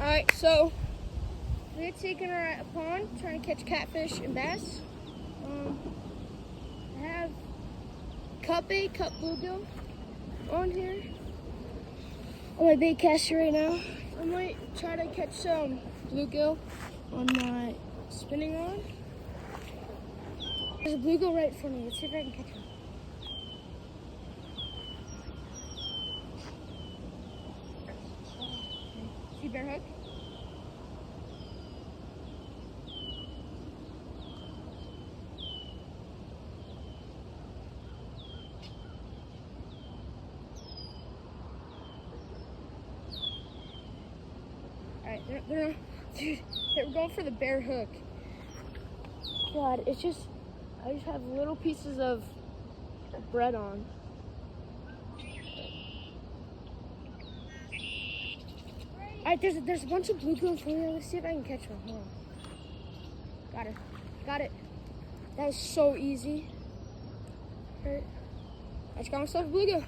Alright, so we're taking her at a pond, trying to catch catfish and bass. I have cup bait, cup bluegill on here on my bait caster right now. I might try to catch some bluegill on my spinning rod. There's a bluegill right in front of me. Let's see if I can catch him. See bear hook? Alright, dude, we're going for the bear hook. God, I just have little pieces of bread on. Alright, there's a bunch of bluegill in front of me. Let's see if I can catch one. Hold on. Got it. That was so easy. Alright, I just got myself a bluegill.